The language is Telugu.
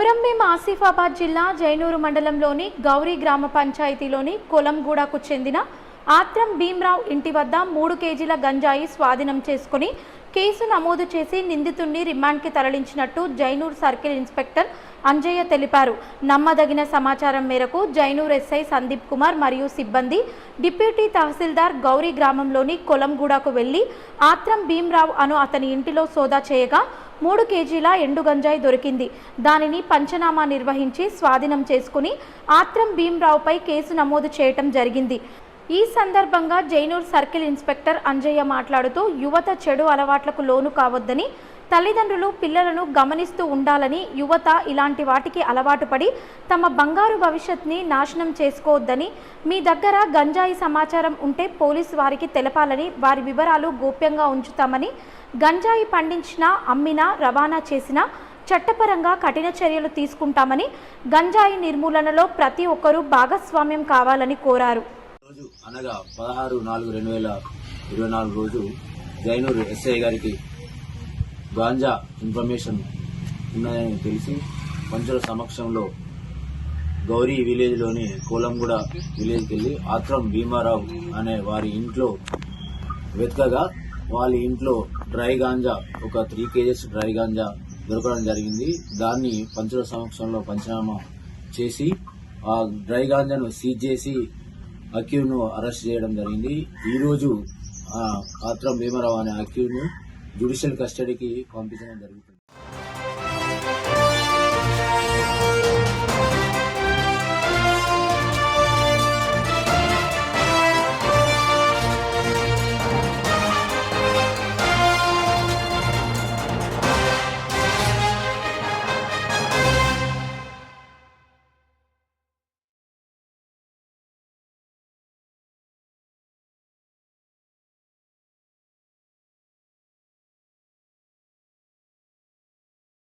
కొమురంభీం ఆసిఫాబాద్ జిల్లా జైనూరు మండలంలోని గౌరీ గ్రామ పంచాయతీలోని కొలంగూడకు చెందిన ఆత్రం భీమరావు ఇంటి వద్ద 3 కేజీల గంజాయి స్వాధీనం చేసుకుని కేసు నమోదు చేసి నిందితుడిని రిమాండ్కి తరలించినట్టు జైనూరు సర్కిల్ ఇన్స్పెక్టర్ అంజయ్య తెలిపారు. నమ్మదగిన సమాచారం మేరకు జైనూరు ఎస్ఐ సందీప్ కుమార్ మరియు సిబ్బంది డిప్యూటీ తహసీల్దార్ గౌరీ గ్రామంలోని కొలంగూడకు వెళ్లి ఆత్రం భీమరావు అను అతని ఇంటిలో సోదా చేయగా 3 కేజీల ఎండు గంజాయి దొరికింది. దానిని పంచనామా నిర్వహించి స్వాధీనం చేసుకుని ఆత్రం భీమరావుపై కేసు నమోదు చేయటం జరిగింది. ఈ సందర్భంగా జైనూర్ సర్కిల్ ఇన్స్పెక్టర్ అంజయ్య మాట్లాడుతూ యువత చెడు అలవాట్లకు లోను కావద్దని, తల్లిదండ్రులు పిల్లలను గమనిస్తూ ఉండాలని, యువత ఇలాంటి వాటికి అలవాటు పడి తమ బంగారు భవిష్యత్తుని నాశనం చేసుకోవద్దని, మీ దగ్గర గంజాయి సమాచారం ఉంటే పోలీసు వారికి తెలపాలని, వారి వివరాలు గోప్యంగా ఉంచుతామని, గంజాయి పండించినా అమ్మినా రవాణా చేసినా చట్టపరంగా కఠిన చర్యలు తీసుకుంటామని, గంజాయి నిర్మూలనలో ప్రతి ఒక్కరూ భాగస్వామ్యం కావాలని కోరారు. రోజు అనగా 16/4/2024 రోజు జైనూరు ఎస్ఐ గారికి గాంజా ఇన్ఫర్మేషన్ ఉన్నదని తెలిసి పంచుల సమక్షంలో గౌరీ విలేజ్లోని కోలంగూడ విలేజ్కి వెళ్ళి ఆత్రం భీమారావు అనే వారి ఇంట్లో వెతకగా వాళ్ళ ఇంట్లో డ్రై గాంజా ఒక 3 కేజెస్ డ్రై గాంజా దొరకడం జరిగింది. దాన్ని పంచుల సమక్షంలో పంచనామా చేసి ఆ డ్రై గాంజాను సీజ్ చేసి అక్యూజ్ను అరెస్ట్ చేయడం జరిగింది. ఈరోజు ఆత్రం భీమరావు అనే అక్యూజ్ను జ్యుడిషియల్ కస్టడీకి పంపించడం జరుగుతుంది.